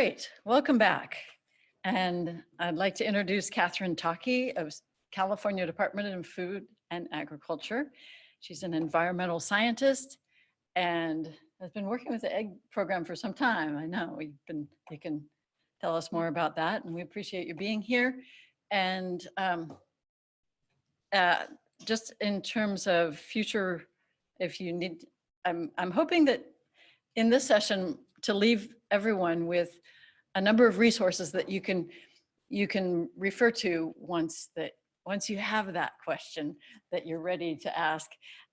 Great, welcome back. And I'd like to introduce Kathryn Tockey of California Department of Food and Agriculture. She's an environmental scientist and has been working with the egg program for some time. I know you can tell us more about that, and we appreciate you being here. And just in terms of future, if you need, I'm hoping that in this session to leave everyone with a number of resources that you can refer to once you have that question that you're ready to ask.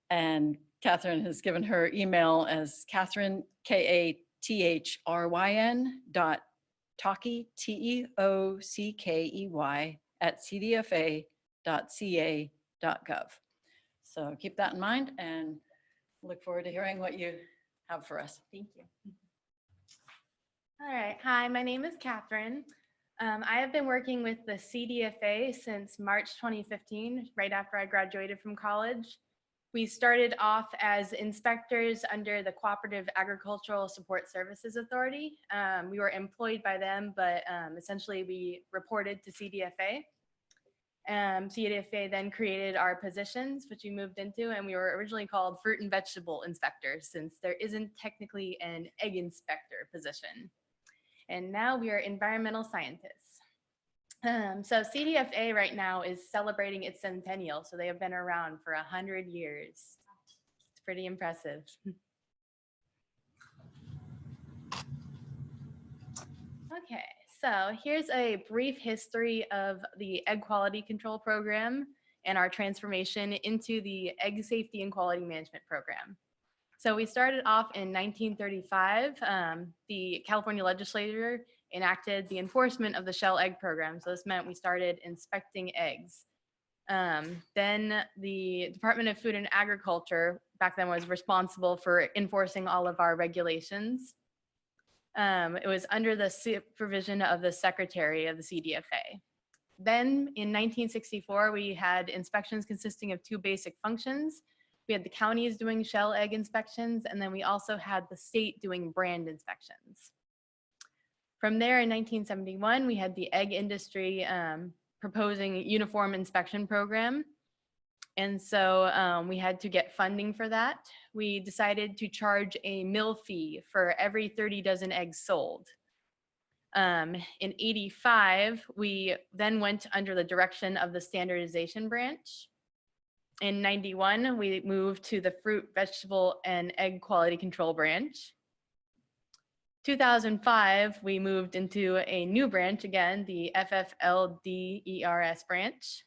And Kathryn has given her email as Kathryn, Kathryn Tockey, TEOCKEY @cdfa.ca.gov. So keep that in mind and look forward to hearing what you have for us. Thank you. All right. Hi, my name is Kathryn. I have been working with the CDFA since March 2015, right after I graduated from college. We started off as inspectors under the Cooperative Agricultural Support Services Authority. We were employed by them, but essentially we reported to CDFA. CDFA then created our positions, which we moved into, and we were originally called fruit and vegetable inspectors, since there isn't technically an egg inspector position. And now we are environmental scientists. So CDFA right now is celebrating its centennial. So they have been around for 100 years. It's pretty impressive. Okay, so here's a brief history of the Egg Quality Control Program and our transformation into the Egg Safety and Quality Management Program. So we started off in 1935. The California legislature enacted the enforcement of the shell egg program. So this meant we started inspecting eggs. Then the Department of Food and Agriculture back then was responsible for enforcing all of our regulations. It was under the supervision of the secretary of the CDFA. Then in 1964, we had inspections consisting of two basic functions. We had the counties doing shell egg inspections, and then we also had the state doing brand inspections. From there in 1971, we had the egg industry proposing a uniform inspection program. And so we had to get funding for that. We decided to charge a mill fee for every 30 dozen eggs sold. In 85, we then went under the direction of the standardization branch. In 91, we moved to the fruit, vegetable, and egg quality control branch. 2005, we moved into a new branch again, the FFLDERS branch.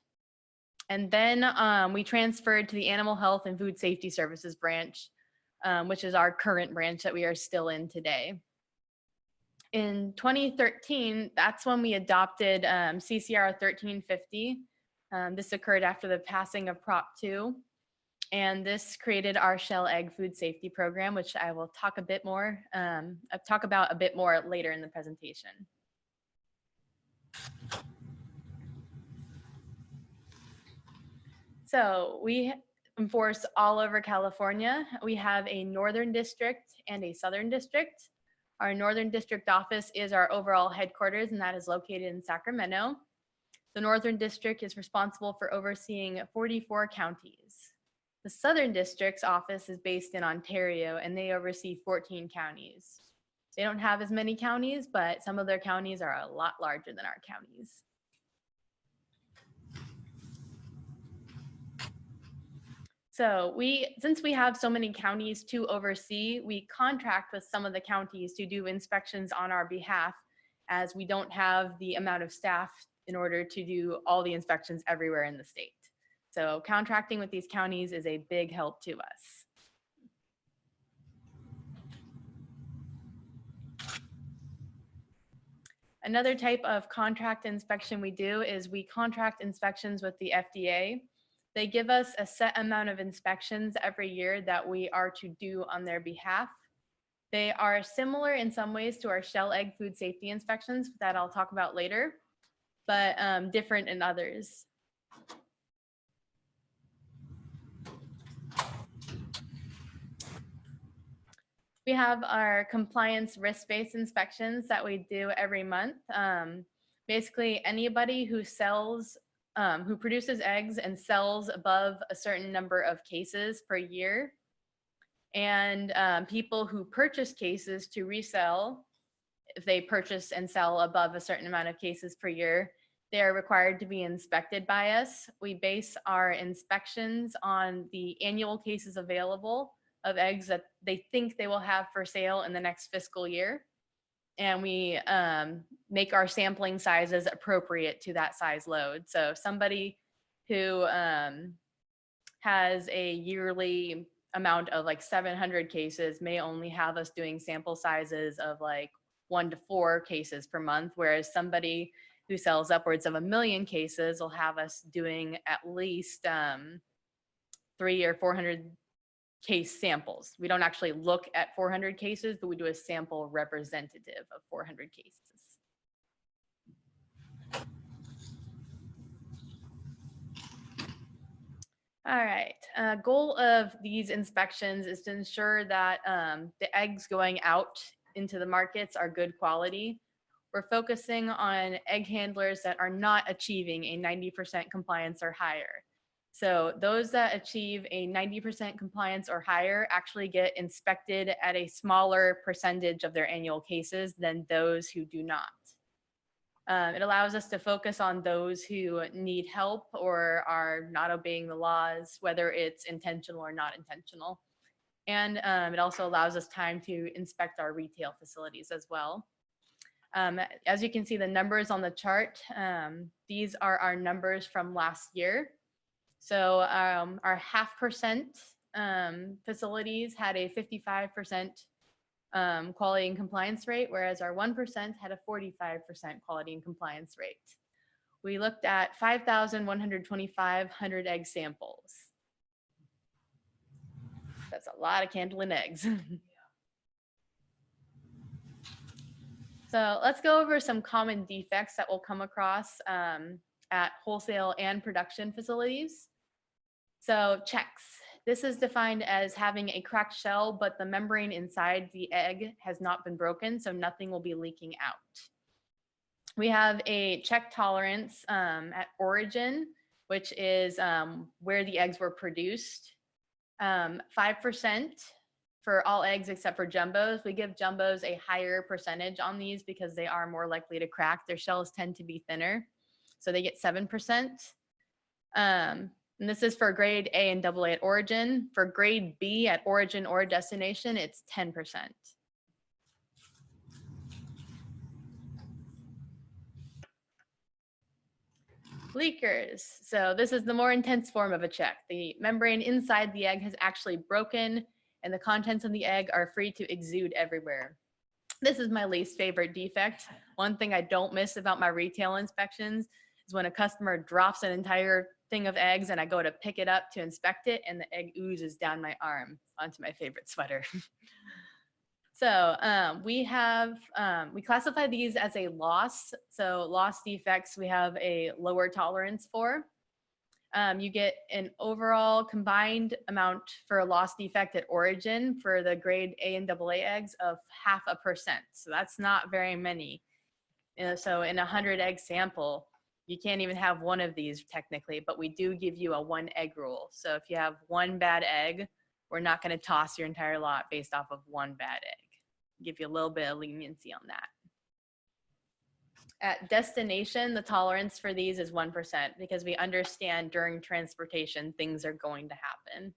And then we transferred to the Animal Health and Food Safety Services branch, which is our current branch that we are still in today. In 2013, that's when we adopted CCR 1350. This occurred after the passing of Prop 2. And this created our shell egg food safety program, which I will talk a bit more, talk about a bit more later in the presentation. So we enforce all over California. We have a northern district and a southern district. Our northern district office is our overall headquarters, and that is located in Sacramento. The northern district is responsible for overseeing 44 counties. The Southern District's office is based in Ontario, and they oversee 14 counties. They don't have as many counties, but some of their counties are a lot larger than our counties. So since we have so many counties to oversee, we contract with some of the counties to do inspections on our behalf, as we don't have the amount of staff in order to do all the inspections everywhere in the state. So contracting with these counties is a big help to us. Another type of contract inspection we do is we contract inspections with the FDA. They give us a set amount of inspections every year that we are to do on their behalf. They are similar in some ways to our shell egg food safety inspections that I'll talk about later, but different in others. We have our compliance risk-based inspections that we do every month. Basically, anybody who sells, who produces eggs and sells above a certain number of cases per year, and people who purchase cases to resell, if they purchase and sell above a certain amount of cases per year, they are required to be inspected by us. We base our inspections on the annual cases available of eggs that they think they will have for sale in the next fiscal year. And we make our sampling sizes appropriate to that size load. So somebody who has a yearly amount of like 700 cases may only have us doing sample sizes of like 1 to 4 cases per month, whereas somebody who sells upwards of 1 million cases will have us doing at least 300 or 400 case samples. We don't actually look at 400 cases, but we do a sample representative of 400 cases. All right, goal of these inspections is to ensure that the eggs going out into the markets are good quality. We're focusing on egg handlers that are not achieving a 90% compliance or higher. So those that achieve a 90% compliance or higher actually get inspected at a smaller percentage of their annual cases than those who do not. It allows us to focus on those who need help or are not obeying the laws, whether it's intentional or not intentional. And it also allows us time to inspect our retail facilities as well. As you can see the numbers on the chart, these are our numbers from last year. So our 0.5% facilities had a 55% quality and compliance rate, whereas our 1% had a 45% quality and compliance rate. We looked at 5,125 100 egg samples. That's a lot of candling eggs. So let's go over some common defects that we'll come across at wholesale and production facilities. So checks. This is defined as having a cracked shell, but the membrane inside the egg has not been broken, so nothing will be leaking out. We have a check tolerance at origin, which is where the eggs were produced. 5% for all eggs except for jumbos. We give jumbos a higher percentage on these because they are more likely to crack. Their shells tend to be thinner, so they get 7%. And this is for grade A and AA at origin. For grade B at origin or destination, it's 10%. Leakers. So this is the more intense form of a check. The membrane inside the egg has actually broken and the contents of the egg are free to exude everywhere. This is my least favorite defect. One thing I don't miss about my retail inspections is when a customer drops an entire thing of eggs and I go to pick it up to inspect it and the egg oozes down my arm onto my favorite sweater. So we classify these as a loss. So loss defects, we have a lower tolerance for. You get an overall combined amount for a loss defect at origin for the grade A and AA eggs of 0.5%. So that's not very many. So in a 100 egg sample, you can't even have one of these technically, but we do give you a 1 egg rule. So if you have 1 bad egg, we're not going to toss your entire lot based off of 1 bad egg. Give you a little bit of leniency on that. At destination, the tolerance for these is 1% because we understand during transportation, things are going to happen.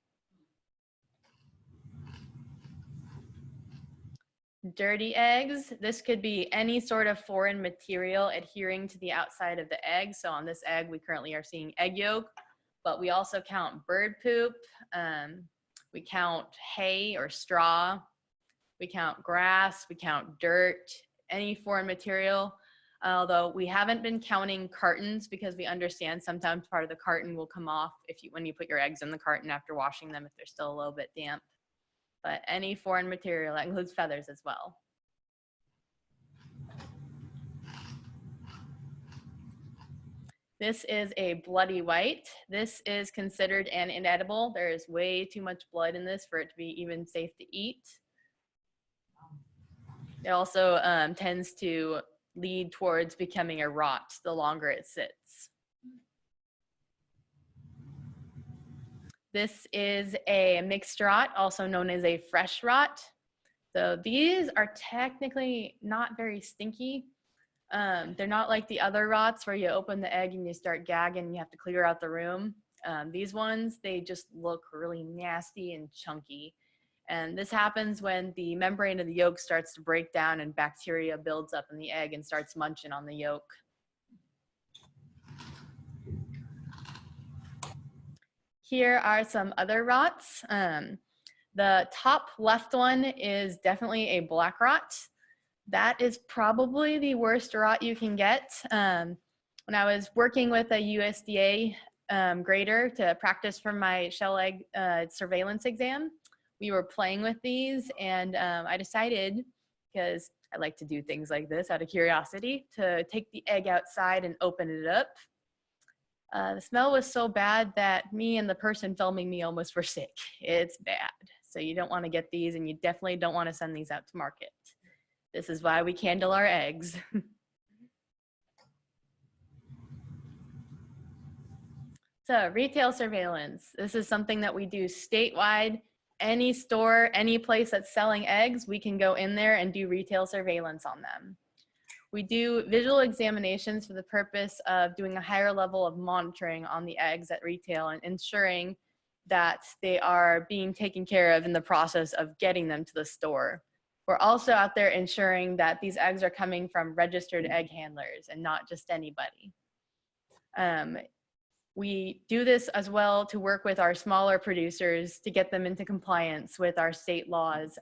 Dirty eggs. This could be any sort of foreign material adhering to the outside of the egg. So on this egg, we currently are seeing egg yolk, but we also count bird poop. We count hay or straw. We count grass. We count dirt, any foreign material. Although we haven't been counting cartons because we understand sometimes part of the carton will come off when you put your eggs in the carton after washing them if they're still a little bit damp. But any foreign material, that includes feathers as well. This is a bloody white. This is considered an inedible. There is way too much blood in this for it to be even safe to eat. It also tends to lead towards becoming a rot the longer it sits. This is a mixed rot, also known as a fresh rot. So these are technically not very stinky. They're not like the other rots where you open the egg and you start gagging and you have to clear out the room. These ones, they just look really nasty and chunky. And this happens when the membrane of the yolk starts to break down and bacteria builds up in the egg and starts munching on the yolk. Here are some other rots. The top left one is definitely a black rot. That is probably the worst rot you can get. When I was working with a USDA grader to practice for my shell egg surveillance exam, we were playing with these, and I decided, because I like to do things like this out of curiosity, to take the egg outside and open it up. The smell was so bad that me and the person filming me almost were sick. It's bad. So you don't want to get these, and you definitely don't want to send these out to market. This is why we candle our eggs. So retail surveillance. This is something that we do statewide. Any store, any place that's selling eggs, we can go in there and do retail surveillance on them. We do visual examinations for the purpose of doing a higher level of monitoring on the eggs at retail and ensuring that they are being taken care of in the process of getting them to the store. We're also out there ensuring that these eggs are coming from registered egg handlers and not just anybody. We do this as well to work with our smaller producers to get them into compliance with our state laws,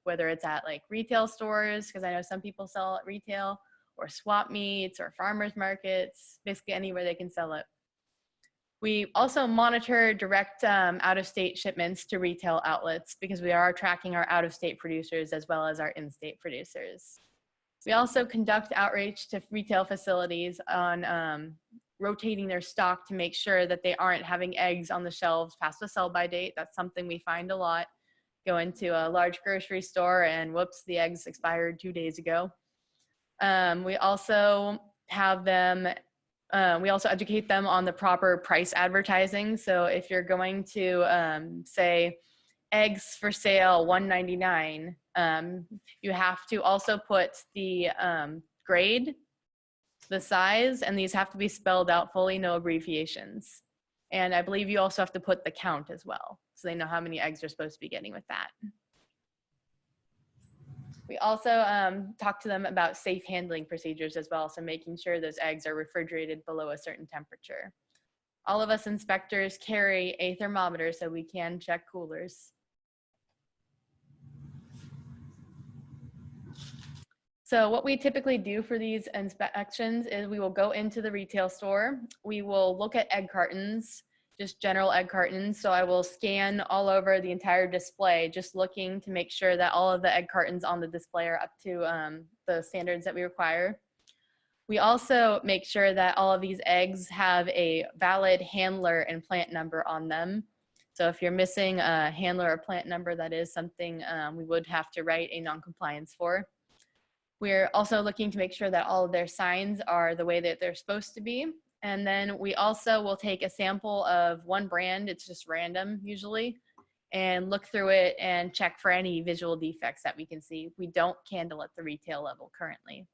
whether it's at like retail stores, because I know some people sell at retail, or swap meets or farmers markets, basically anywhere they can sell it. We also monitor direct out-of-state shipments to retail outlets because we are tracking our out-of-state producers as well as our in-state producers. We also conduct outreach to retail facilities on rotating their stock to make sure that they aren't having eggs on the shelves past the sell-by date. That's something we find a lot. Go into a large grocery store and whoops, the eggs expired 2 days ago. We also have them, we also educate them on the proper price advertising. So if you're going to say eggs for sale $1.99, you have to also put the grade, the size, and these have to be spelled out fully, no abbreviations. And I believe you also have to put the count as well, so they know how many eggs they're supposed to be getting with that. We also talk to them about safe handling procedures as well, so making sure those eggs are refrigerated below a certain temperature. All of us inspectors carry a thermometer so we can check coolers. So what we typically do for these inspections is we will go into the retail store. We will look at egg cartons, just general egg cartons. So I will scan all over the entire display, just looking to make sure that all of the egg cartons on the display are up to the standards that we require. We also make sure that all of these eggs have a valid handler and plant number on them. So if you're missing a handler or plant number, that is something we would have to write a non-compliance for. We're also looking to make sure that all of their signs are the way that they're supposed to be. And then we also will take a sample of one brand, it's just random usually, and look through it and check for any visual defects that we can see. We don't candle at the retail level currently.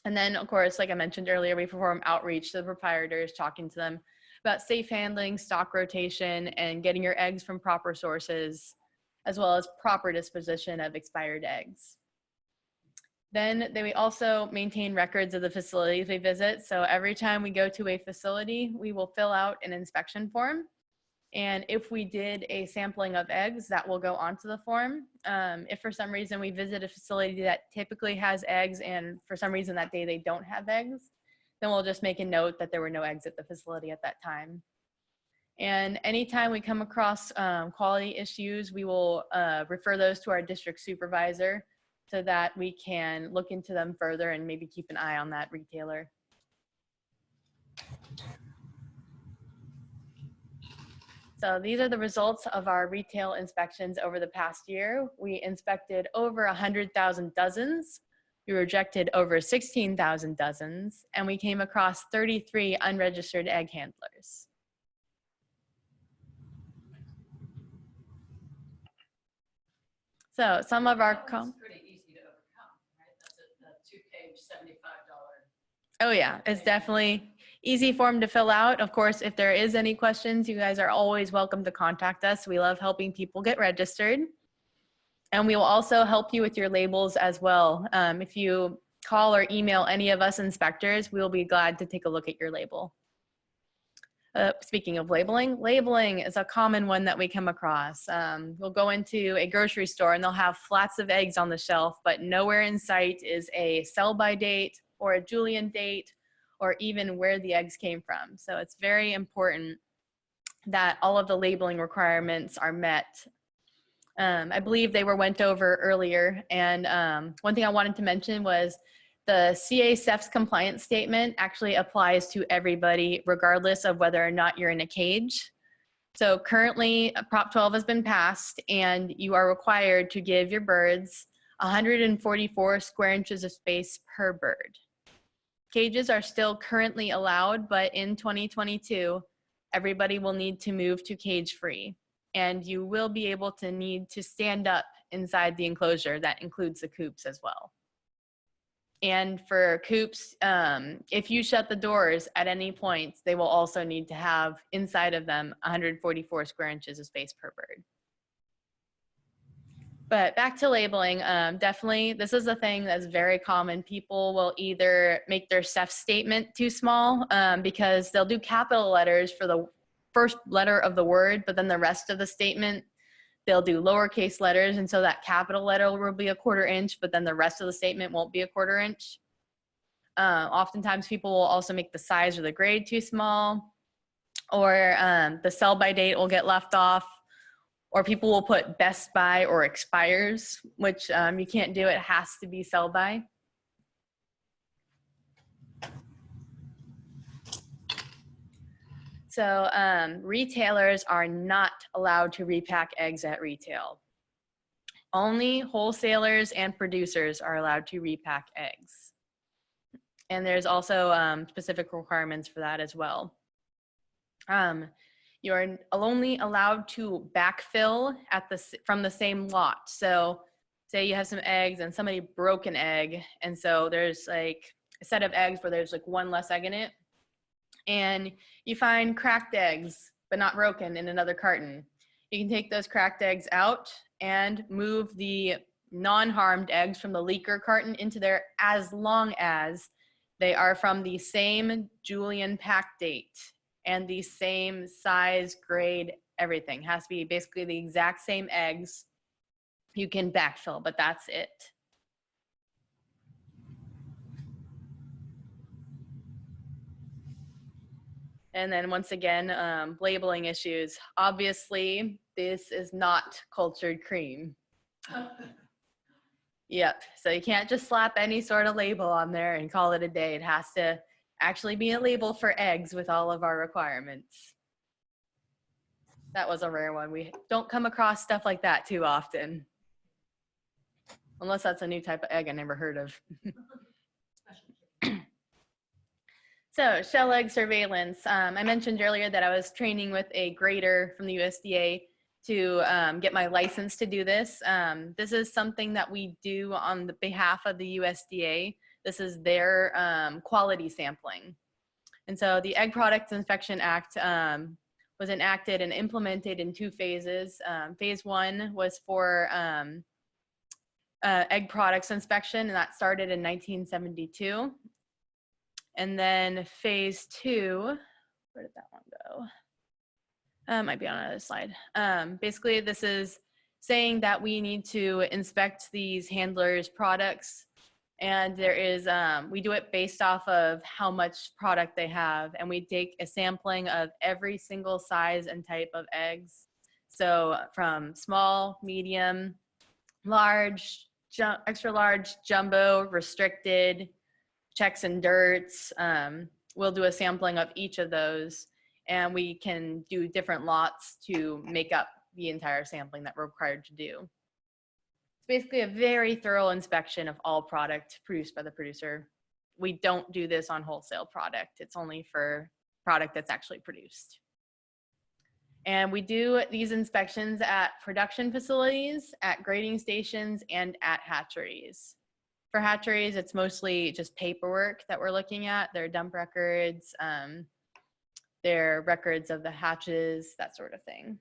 And then of course, like I mentioned earlier, we perform outreach to the proprietors, talking to them about safe handling, stock rotation, and getting your eggs from proper sources, as well as proper disposition of expired eggs. Then we also maintain records of the facilities we visit. So every time we go to a facility, we will fill out an inspection form. And if we did a sampling of eggs, that will go onto the form. If for some reason we visit a facility that typically has eggs and for some reason that day they don't have eggs, then we'll just make a note that there were no eggs at the facility at that time. And anytime we come across quality issues, we will refer those to our district supervisor so that we can look into them further and maybe keep an eye on that retailer. So these are the results of our retail inspections over the past year. We inspected over 100,000 dozens. We rejected over 16,000 dozens, and we came across 33 unregistered egg handlers. So some of our pretty easy to overcome, right? That's a two-page $75. Oh yeah, it's definitely easy form to fill out. Of course, if there is any questions, you guys are always welcome to contact us. We love helping people get registered. And we will also help you with your labels as well. If you call or email any of us inspectors, we'll be glad to take a look at your label. Speaking of labeling, labeling is a common one that we come across. We'll go into a grocery store and they'll have flats of eggs on the shelf, but nowhere in sight is a sell-by date or a Julian date or even where the eggs came from. So it's very important that all of the labeling requirements are met. I believe they were went over earlier, and one thing I wanted to mention was the CACEF's compliance statement actually applies to everybody regardless of whether or not you're in a cage. So currently Prop 12 has been passed and you are required to give your birds 144 square inches of space per bird. Cages are still currently allowed, but in 2022, everybody will need to move to cage free. And you will be able to need to stand up inside the enclosure. That includes the coops as well. And for coops, if you shut the doors at any point, they will also need to have inside of them 144 square inches of space per bird. But back to labeling, definitely this is a thing that's very common. People will either make their CEF statement too small because they'll do capital letters for the first letter of the word, but then the rest of the statement, they'll do lowercase letters. And so that capital letter will be 1/4 inch, but then the rest of the statement won't be 1/4 inch. Oftentimes people will also make the size or the grade too small, or the sell by date will get left off, or people will put best by or expires, which you can't do. It has to be sell by. So retailers are not allowed to repack eggs at retail. Only wholesalers and producers are allowed to repack eggs. And there's also specific requirements for that as well. You are only allowed to backfill from the same lot. So say you have some eggs and somebody broke an egg, and so there's like a set of eggs where there's like one less egg in it, and you find cracked eggs but not broken in another carton. You can take those cracked eggs out and move the non-harmed eggs from the leaker carton into there, as long as they are from the same Julian pack date and the same size, grade, everything. Has to be basically the exact same eggs. You can backfill, but that's it. And then once again, labeling issues. Obviously, this is not cultured cream. Yep, so you can't just slap any sort of label on there and call it a day. It has to actually be a label for eggs with all of our requirements. That was a rare one. We don't come across stuff like that too often. Unless that's a new type of egg I never heard of. So shell egg surveillance. I mentioned earlier that I was training with a grader from the USDA to get my license to do this. This is something that we do on the behalf of the USDA. This is their quality sampling. And so the Egg Products Inspection Act was enacted and implemented in 2 phases. Phase 1 was for egg products inspection, and that started in 1972. And then phase 2, where did that one go? Might be on another slide. Basically, this is saying that we need to inspect these handlers' products, and there is, we do it based off of how much product they have, and we take a sampling of every single size and type of eggs. So from small, medium, large, extra large, jumbo, restricted, checks and dirts. We'll do a sampling of each of those. and we can do different lots to make up the entire sampling that we're required to do. It's basically a very thorough inspection of all product produced by the producer. We don't do this on wholesale product. It's only for product that's actually produced. And we do these inspections at production facilities, at grading stations, and at hatcheries. For hatcheries, it's mostly just paperwork that we're looking at. Their dump records, their records of the hatches, that sort of thing.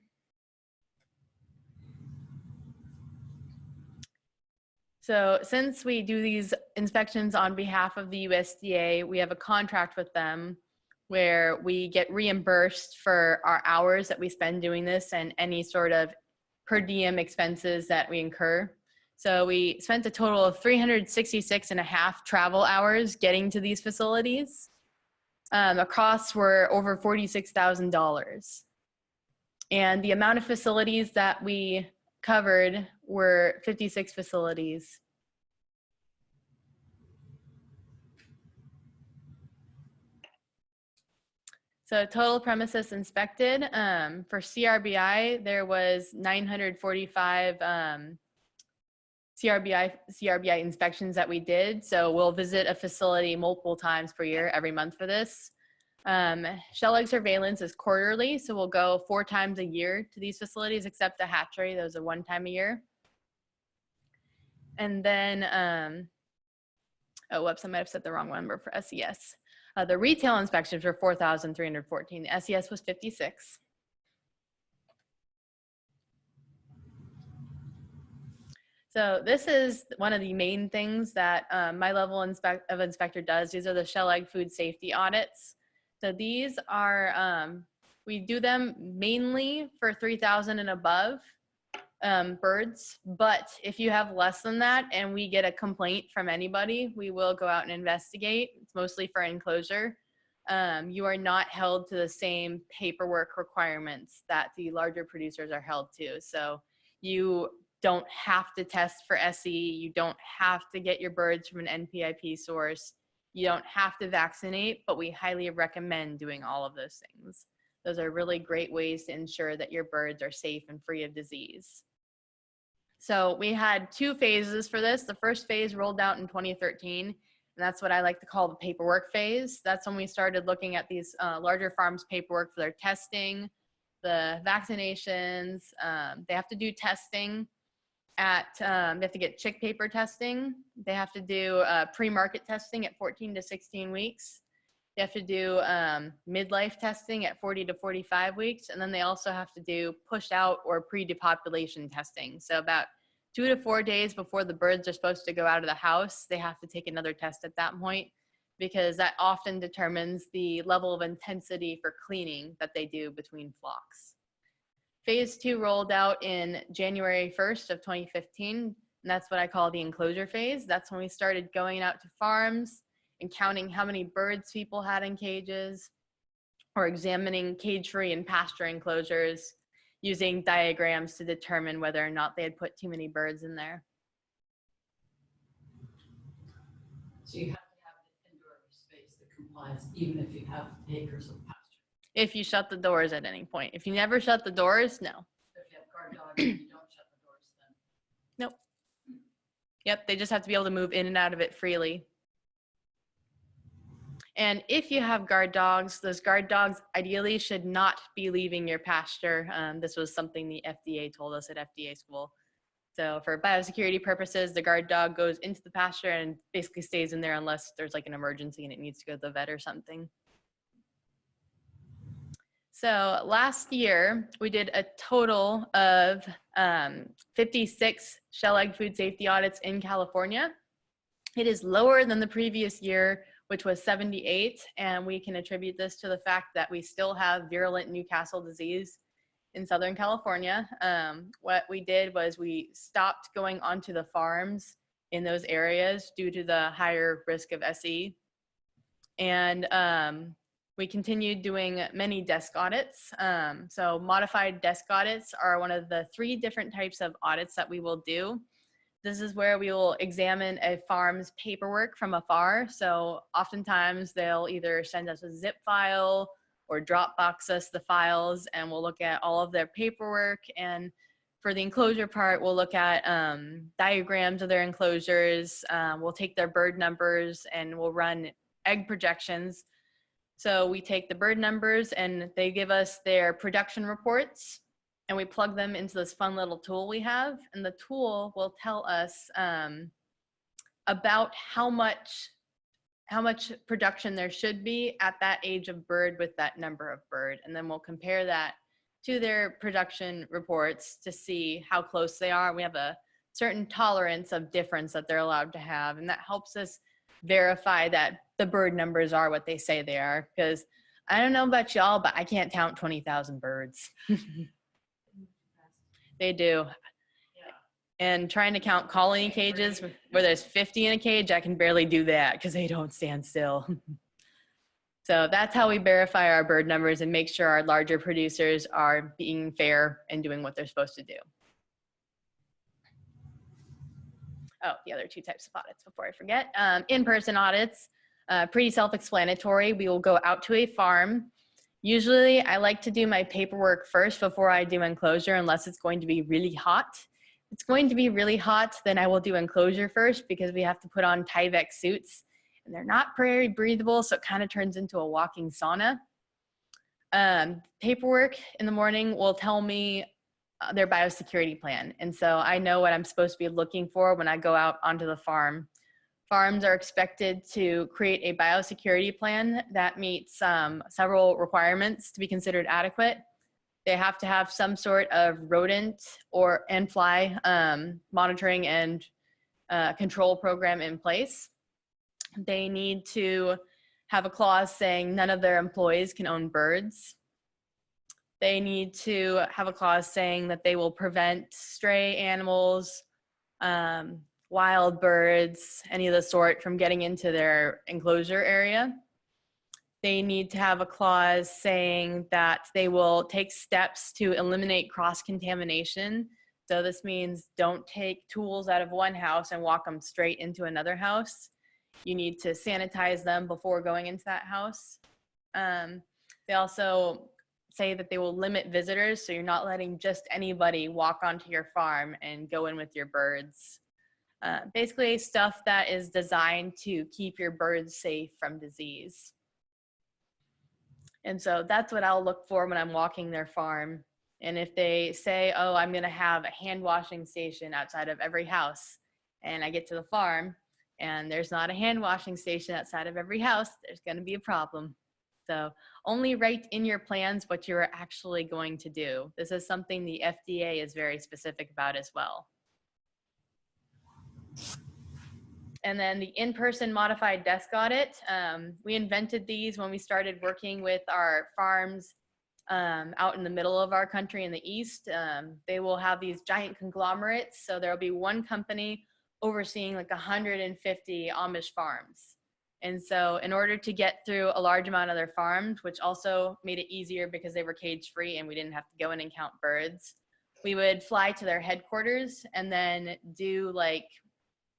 So since we do these inspections on behalf of the USDA, we have a contract with them where we get reimbursed for our hours that we spend doing this and any sort of per diem expenses that we incur. So we spent a total of 366.5 travel hours getting to these facilities. The costs were over $46,000. And the amount of facilities that we covered were 56 facilities. So total premises inspected, for CRBI, there was 945 CRBI inspections that we did. So we'll visit a facility multiple times per year, every month for this. Shell egg surveillance is quarterly, so we'll go 4 times a year to these facilities, except the hatchery, those are 1 time a year. And then, oh, whoops, I might have set the wrong number for SES. The retail inspections were 4,314. The SES was 56. So this is one of the main things that my level of inspector does. These are the shell egg food safety audits. So these are, we do them mainly for 3,000 and above birds, but if you have less than that and we get a complaint from anybody, we will go out and investigate. It's mostly for enclosure. You are not held to the same paperwork requirements that the larger producers are held to. So you don't have to test for SE. You don't have to get your birds from an NPIP source. You don't have to vaccinate, but we highly recommend doing all of those things. Those are really great ways to ensure that your birds are safe and free of disease. So we had 2 phases for this. The first phase rolled out in 2013, and that's what I like to call the paperwork phase. That's when we started looking at these larger farms' paperwork for their testing, the vaccinations. They have to do testing at, they have to get chick paper testing. They have to do pre-market testing at 14 to 16 weeks. They have to do midlife testing at 40 to 45 weeks. And then they also have to do push out or pre-depopulation testing. So about 2 to 4 days before the birds are supposed to go out of the house, they have to take another test at that point, because that often determines the level of intensity for cleaning that they do between flocks. Phase 2 rolled out in January 1st of 2015, and that's what I call the enclosure phase. That's when we started going out to farms and counting how many birds people had in cages, or examining cage-free and pasture enclosures using diagrams to determine whether or not they had put too many birds in there. So you have to have an indoor space that complies even if you have acres of pasture. If you shut the doors at any point. If you never shut the doors, no. If you have guard dogs and you don't shut the doors, then. Nope. Yep, they just have to be able to move in and out of it freely. And if you have guard dogs, those guard dogs ideally should not be leaving your pasture. This was something the FDA told us at FDA school. So for biosecurity purposes, the guard dog goes into the pasture and basically stays in there unless there's like an emergency and it needs to go to the vet or something. So last year, we did a total of 56 shell egg food safety audits in California. It is lower than the previous year, which was 78, and we can attribute this to the fact that we still have virulent Newcastle disease in Southern California. What we did was we stopped going onto the farms in those areas due to the higher risk of SE. And we continued doing many desk audits. So modified desk audits are one of the 3 different types of audits that we will do. This is where we will examine a farm's paperwork from afar. So oftentimes they'll either send us a zip file or Dropbox us the files, and we'll look at all of their paperwork. And for the enclosure part, we'll look at diagrams of their enclosures. We'll take their bird numbers and we'll run egg projections. So we take the bird numbers and they give us their production reports, and we plug them into this fun little tool we have. And the tool will tell us about how much production there should be at that age of bird with that number of bird. And then we'll compare that to their production reports to see how close they are. We have a certain tolerance of difference that they're allowed to have, and that helps us verify that the bird numbers are what they say they are. Because I don't know about y'all, but I can't count 20,000 birds. They do. And trying to count colony cages where there's 50 in a cage, I can barely do that because they don't stand still. So that's how we verify our bird numbers and make sure our larger producers are being fair and doing what they're supposed to do. Oh, the other two types of audits before I forget. In-person audits, pretty self-explanatory. We will go out to a farm. Usually I like to do my paperwork first before I do enclosure, unless it's going to be really hot. If it's going to be really hot, then I will do enclosure first, because we have to put on Tyvek suits and they're not very breathable. So it kind of turns into a walking sauna. Paperwork in the morning will tell me their biosecurity plan. And so I know what I'm supposed to be looking for when I go out onto the farm. Farms are expected to create a biosecurity plan that meets several requirements to be considered adequate. They have to have some sort of rodent and fly monitoring and control program in place. They need to have a clause saying none of their employees can own birds. They need to have a clause saying that they will prevent stray animals, wild birds, any of the sort from getting into their enclosure area. They need to have a clause saying that they will take steps to eliminate cross-contamination. So this means don't take tools out of one house and walk them straight into another house. You need to sanitize them before going into that house. They also say that they will limit visitors, so you're not letting just anybody walk onto your farm and go in with your birds. Basically stuff that is designed to keep your birds safe from disease. And so that's what I'll look for when I'm walking their farm. And if they say, oh, I'm gonna have a hand washing station outside of every house, and I get to the farm and there's not a hand washing station outside of every house, there's gonna be a problem. So only write in your plans what you're actually going to do. This is something the FDA is very specific about as well. And then the in-person modified desk audit. We invented these when we started working with our farms out in the middle of our country in the East. They will have these giant conglomerates. So there'll be one company overseeing like 150 Amish farms. And so in order to get through a large amount of their farms, which also made it easier because they were cage free and we didn't have to go in and count birds, we would fly to their headquarters and then do like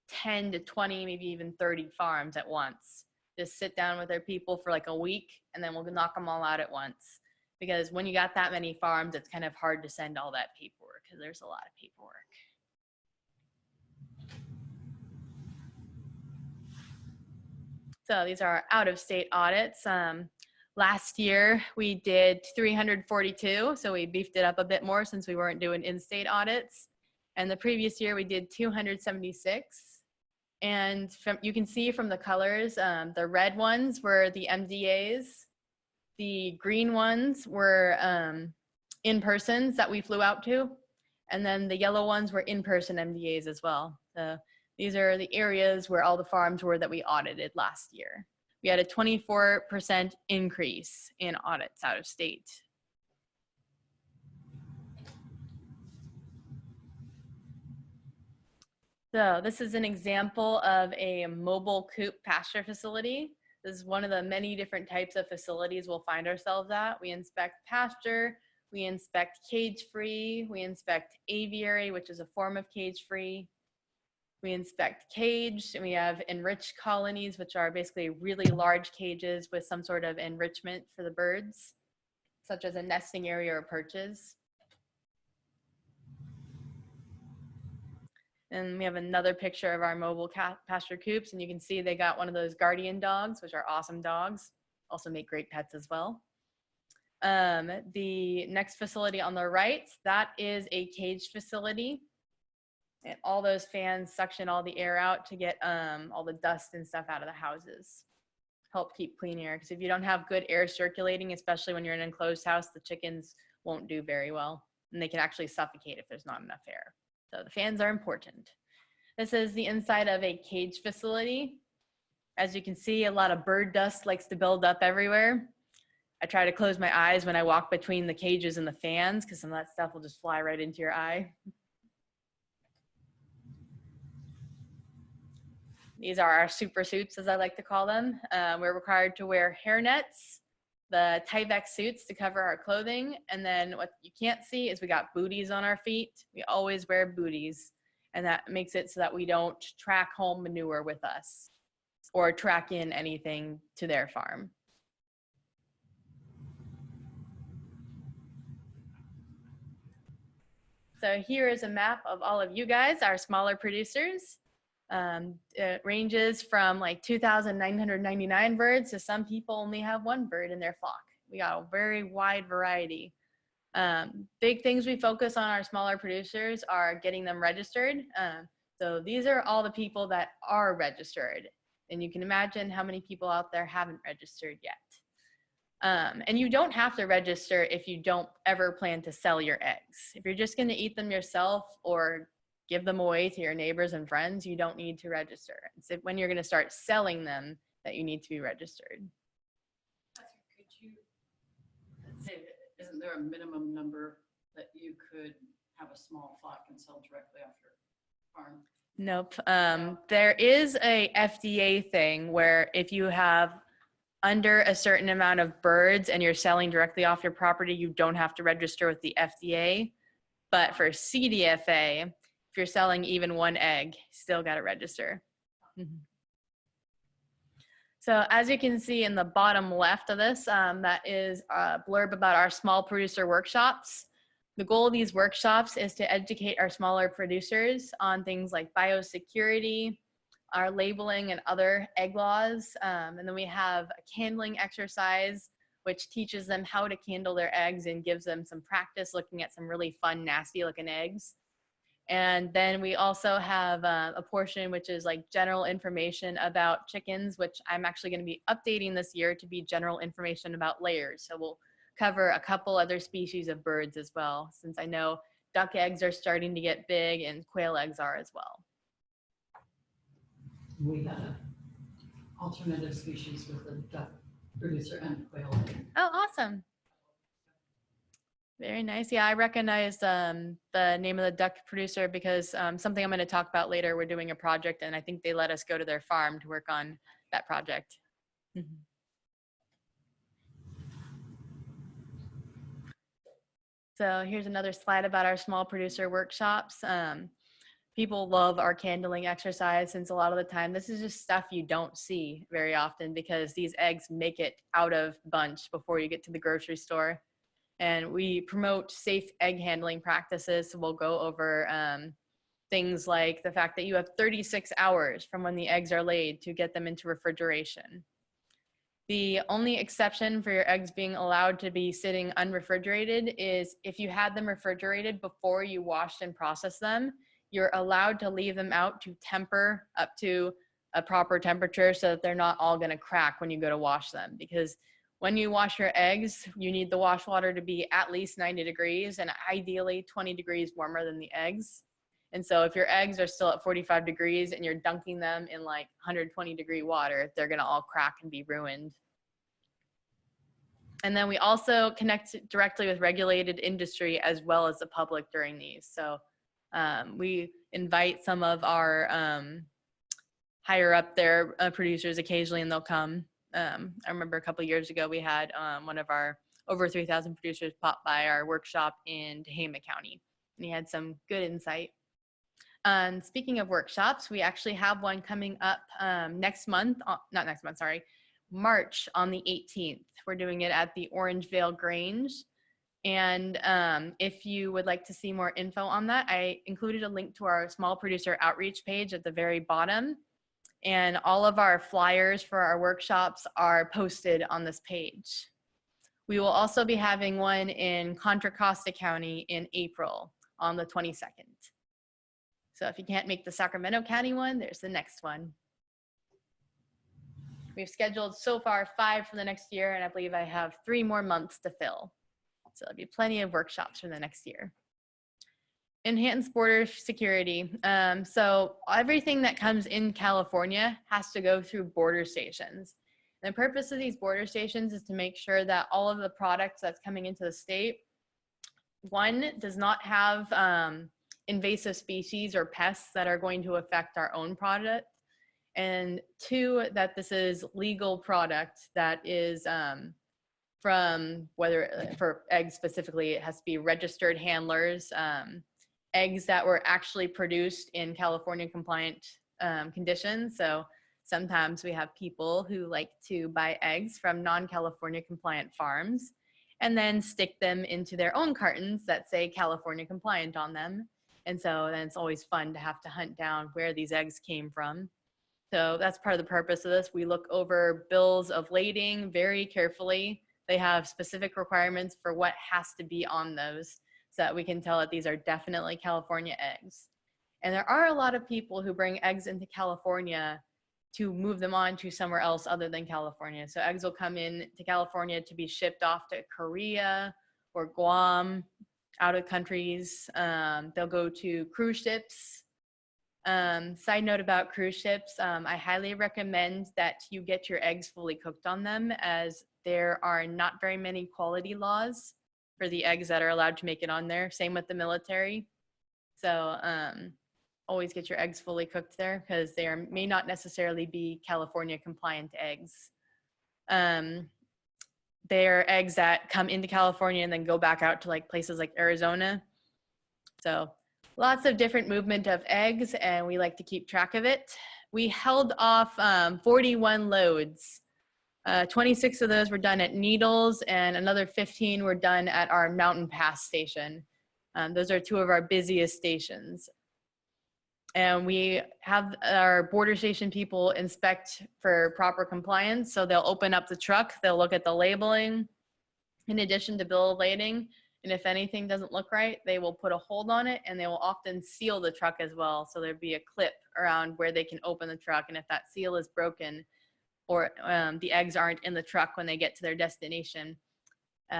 10 to 20, maybe even 30 farms at once. Just sit down with their people for like a week and then we'll knock them all out at once. Because when you got that many farms, it's kind of hard to send all that paperwork because there's a lot of paperwork. So these are out-of-state audits. Last year we did 342, so we beefed it up a bit more since we weren't doing in-state audits. And the previous year we did 276. And you can see from the colors, the red ones were the MDAs. The green ones were in-persons that we flew out to. And then the yellow ones were in-person MDAs as well. So these are the areas where all the farms were that we audited last year. We had a 24% increase in audits out of state. So this is an example of a mobile coop pasture facility. This is one of the many different types of facilities we'll find ourselves at. We inspect pasture, we inspect cage-free, we inspect aviary, which is a form of cage-free. We inspect cage, and we have enriched colonies, which are basically really large cages with some sort of enrichment for the birds, such as a nesting area or perches. And we have another picture of our mobile pasture coops, and you can see they got one of those guardian dogs, which are awesome dogs, also make great pets as well. The next facility on the right, that is a cage facility. And all those fans suction all the air out to get all the dust and stuff out of the houses. Help keep clean air, because if you don't have good air circulating, especially when you're in an enclosed house, the chickens won't do very well, and they can actually suffocate if there's not enough air. So the fans are important. This is the inside of a cage facility. As you can see, a lot of bird dust likes to build up everywhere. I try to close my eyes when I walk between the cages and the fans, because some of that stuff will just fly right into your eye. These are our super suits, as I like to call them. We're required to wear hairnets, the Tyvek suits to cover our clothing, and then what you can't see is we got booties on our feet. We always wear booties, and that makes it so that we don't track home manure with us or track in anything to their farm. So here is a map of all of you guys, our smaller producers. It ranges from like 2,999 birds to some people only have one bird in their flock. We got a very wide variety. Big things we focus on our smaller producers are getting them registered. So these are all the people that are registered. And you can imagine how many people out there haven't registered yet. And you don't have to register if you don't ever plan to sell your eggs. If you're just going to eat them yourself or give them away to your neighbors and friends, you don't need to register. It's when you're going to start selling them that you need to be registered. Could you say, isn't there a minimum number that you could have a small flock and sell directly off your farm? Nope. There is a FDA thing where if you have under a certain amount of birds and you're selling directly off your property, you don't have to register with the FDA. But for CDFA, if you're selling even one egg, still got to register. Mm-hmm. So as you can see in the bottom left of this, that is a blurb about our small producer workshops. The goal of these workshops is to educate our smaller producers on things like biosecurity, our labeling and other egg laws. And then we have a candling exercise, which teaches them how to candle their eggs and gives them some practice looking at some really fun, nasty looking eggs. And then we also have a portion which is like general information about chickens, which I'm actually going to be updating this year to be general information about layers. So we'll cover a couple other species of birds as well, since I know duck eggs are starting to get big and quail eggs are as well. We had an alternative species with a duck producer and quail egg. Oh, awesome. Very nice. Yeah, I recognized the name of the duck producer because something I'm going to talk about later, we're doing a project and I think they let us go to their farm to work on that project. Mm-hmm. So here's another slide about our small producer workshops. People love our candling exercise since a lot of the time, this is just stuff you don't see very often because these eggs make it out of bunch before you get to the grocery store. And we promote safe egg handling practices. So we'll go over things like the fact that you have 36 hours from when the eggs are laid to get them into refrigeration. The only exception for your eggs being allowed to be sitting unrefrigerated is if you had them refrigerated before you washed and processed them, you're allowed to leave them out to temper up to a proper temperature so that they're not all going to crack when you go to wash them. Because when you wash your eggs, you need the wash water to be at least 90 degrees and ideally 20 degrees warmer than the eggs. And so if your eggs are still at 45 degrees and you're dunking them in like 120 degree water, they're going to all crack and be ruined. And then we also connect directly with regulated industry as well as the public during these. So we invite some of our higher up there producers occasionally and they'll come. I remember a couple of years ago we had one of our over 3,000 producers pop by our workshop in Tehama County and he had some good insight. Speaking of workshops, we actually have one coming up next month, not next month, sorry, March on the 18th. We're doing it at the Orangevale Grange. And if you would like to see more info on that, I included a link to our small producer outreach page at the very bottom. And all of our flyers for our workshops are posted on this page. We will also be having one in Contra Costa County in April on the 22nd. So if you can't make the Sacramento County one, there's the next one. We've scheduled so far 5 for the next year, and I believe I have 3 more months to fill. So there'll be plenty of workshops for the next year. Enhanced border security. So everything that comes in California has to go through border stations. And the purpose of these border stations is to make sure that all of the products that's coming into the state, one, does not have invasive species or pests that are going to affect our own product. And 2, that this is legal product that is from, whether for eggs specifically, it has to be registered handlers, eggs that were actually produced in California compliant conditions. So sometimes we have people who like to buy eggs from non-California compliant farms and then stick them into their own cartons that say California compliant on them. And so then it's always fun to have to hunt down where these eggs came from. So that's part of the purpose of this. We look over bills of lading very carefully. They have specific requirements for what has to be on those so that we can tell that these are definitely California eggs. And there are a lot of people who bring eggs into California to move them on to somewhere else other than California. So eggs will come in to California to be shipped off to Korea or Guam, out of countries. They'll go to cruise ships. Side note about cruise ships, I highly recommend that you get your eggs fully cooked on them, as there are not very many quality laws for the eggs that are allowed to make it on there. Same with the military. So always get your eggs fully cooked there, because they may not necessarily be California compliant eggs. They're eggs that come into California and then go back out to like places like Arizona. So lots of different movement of eggs, and we like to keep track of it. We held off 41 loads. 26 of those were done at Needles, and another 15 were done at our Mountain Pass station. Those are 2 of our busiest stations. And we have our border station people inspect for proper compliance. So they'll open up the truck, they'll look at the labeling in addition to bill of lading. And if anything doesn't look right, they will put a hold on it, and they will often seal the truck as well. So there'd be a clip around where they can open the truck. And if that seal is broken, or the eggs aren't in the truck when they get to their destination,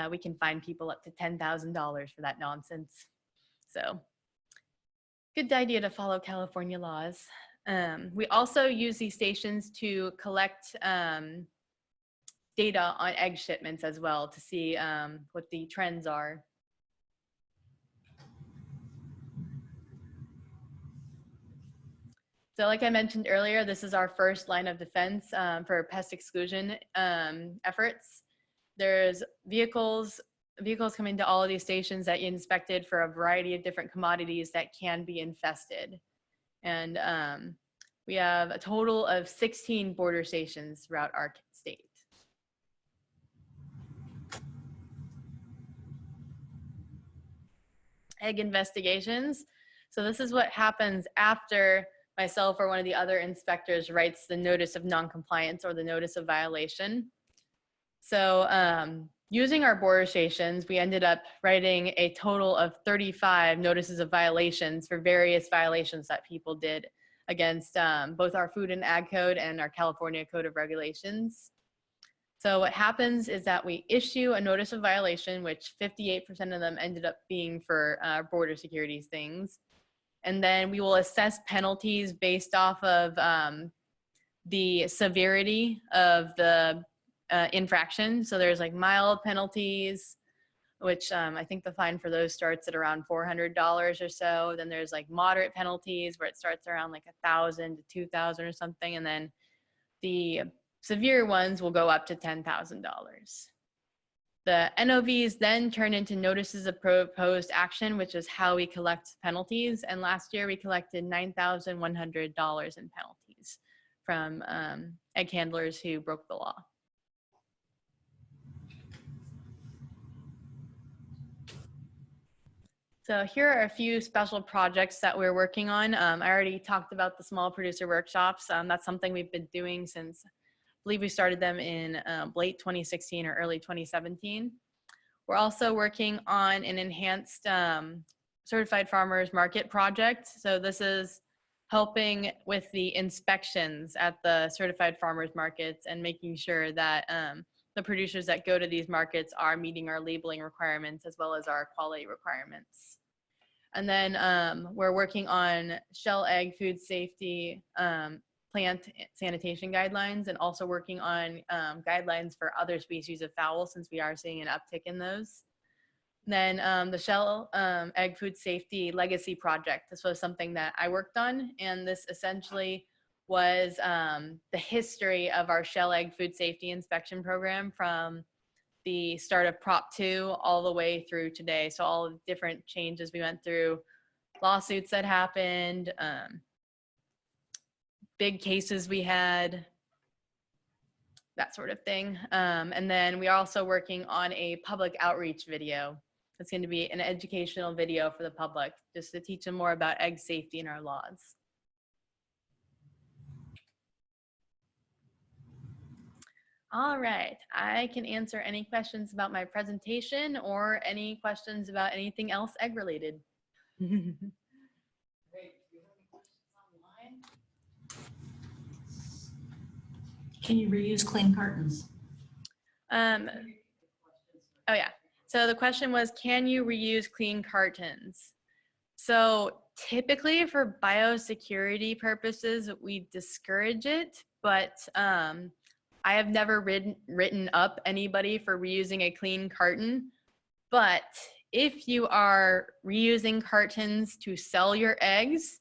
we can fine people up to $10,000 for that nonsense. So good idea to follow California laws. We also use these stations to collect data on egg shipments as well, to see what the trends are. So like I mentioned earlier, this is our first line of defense for pest exclusion efforts. There's vehicles coming to all of these stations that you inspected for a variety of different commodities that can be infested. And we have a total of 16 border stations throughout our state. Egg investigations. So this is what happens after myself or one of the other inspectors writes the notice of noncompliance or the notice of violation. So using our border stations, we ended up writing a total of 35 notices of violations for various violations that people did against both our Food and Ag Code and our California Code of Regulations. So what happens is that we issue a notice of violation, which 58% of them ended up being for border security things. And then we will assess penalties based off of the severity of the infraction. So there's like mild penalties, which I think the fine for those starts at around $400 or so. Then there's like moderate penalties where it starts around like $1,000 to $2,000 or something. And then the severe ones will go up to $10,000. The NOVs then turn into notices of proposed action, which is how we collect penalties. And last year we collected $9,100 in penalties from egg handlers who broke the law. So here are a few special projects that we're working on. I already talked about the small producer workshops. That's something we've been doing since, I believe we started them in late 2016 or early 2017. We're also working on an enhanced certified farmers market project. So this is helping with the inspections at the certified farmers markets and making sure that the producers that go to these markets are meeting our labeling requirements as well as our quality requirements. And then we're working on shell egg food safety, plant sanitation guidelines, and also working on guidelines for other species of fowl, since we are seeing an uptick in those. Then the shell egg food safety legacy project. This was something that I worked on, and this essentially was the history of our shell egg food safety inspection program from the start of Prop 2 all the way through today. So all of the different changes we went through, lawsuits that happened, big cases we had, that sort of thing. And then we are also working on a public outreach video. It's going to be an educational video for the public, just to teach them more about egg safety and our laws. All right, I can answer any questions about my presentation or any questions about anything else egg related. Great. Do you have any questions online? Can you reuse clean cartons? Oh yeah, so the question was, can you reuse clean cartons? So typically for biosecurity purposes, we discourage it, but I have never written up anybody for reusing a clean carton. But if you are reusing cartons to sell your eggs,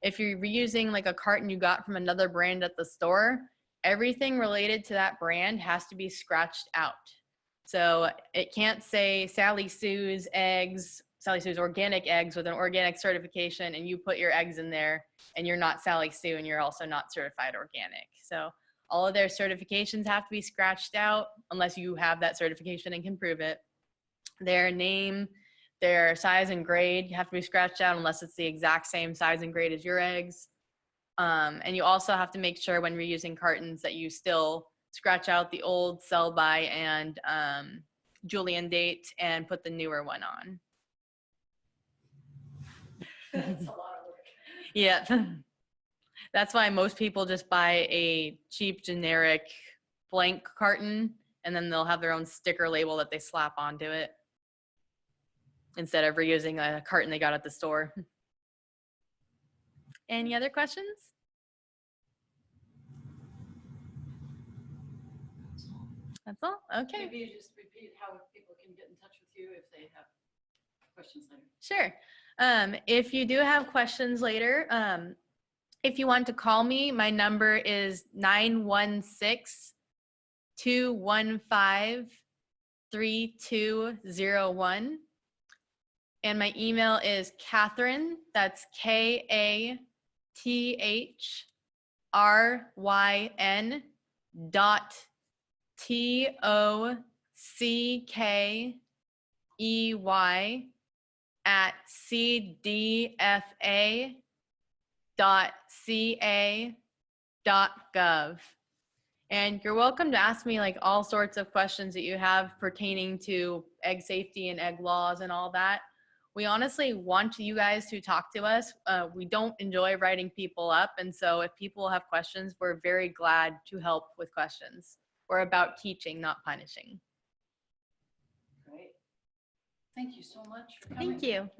if you're reusing like a carton you got from another brand at the store, everything related to that brand has to be scratched out. So it can't say Sally Sue's eggs, Sally Sue's organic eggs with an organic certification, and you put your eggs in there and you're not Sally Sue and you're also not certified organic. So all of their certifications have to be scratched out unless you have that certification and can prove it. Their name, their size and grade have to be scratched out unless it's the exact same size and grade as your eggs. And you also have to make sure when reusing cartons that you still scratch out the old sell by and Julian date and put the newer one on. That's a lot of work. Yeah. That's why most people just buy a cheap generic blank carton and then they'll have their own sticker label that they slap onto it instead of reusing a carton they got at the store. Any other questions? That's all? Okay. Maybe you just repeat how people can get in touch with you if they have questions later. Sure. If you do have questions later, if you want to call me, my number is 916-215-3201. And my email is Kathryn, that's KATHRYN .TOCKEY at cdfa.ca.gov. And you're welcome to ask me like all sorts of questions that you have pertaining to egg safety and egg laws and all that. We honestly want you guys to talk to us. We don't enjoy writing people up. And so if people have questions, we're very glad to help with questions. We're about teaching, not punishing. Great. Thank you so much for coming. Thank you.